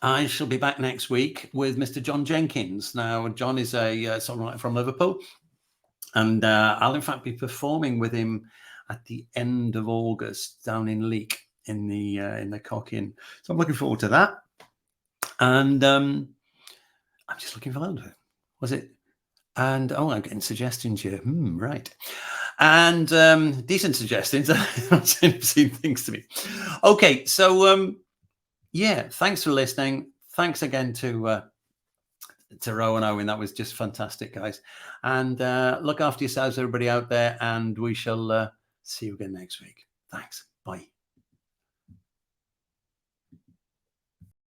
I shall be back next week with Mr. John Jenkins. Now, John is a songwriter from Liverpool. And I'll, in fact, be performing with him at the end of August down in Leek in the Cock Inn. So I'm looking forward to that. And I'm just looking forward to it. Was it? And I'm getting suggestions here. Right. And decent suggestions. I'm saying things to me. Okay, so yeah, thanks for listening. Thanks again to Rowan Owen. That was just fantastic, guys. And look after yourselves, everybody out there, and we shall see you again next week. Thanks. Bye.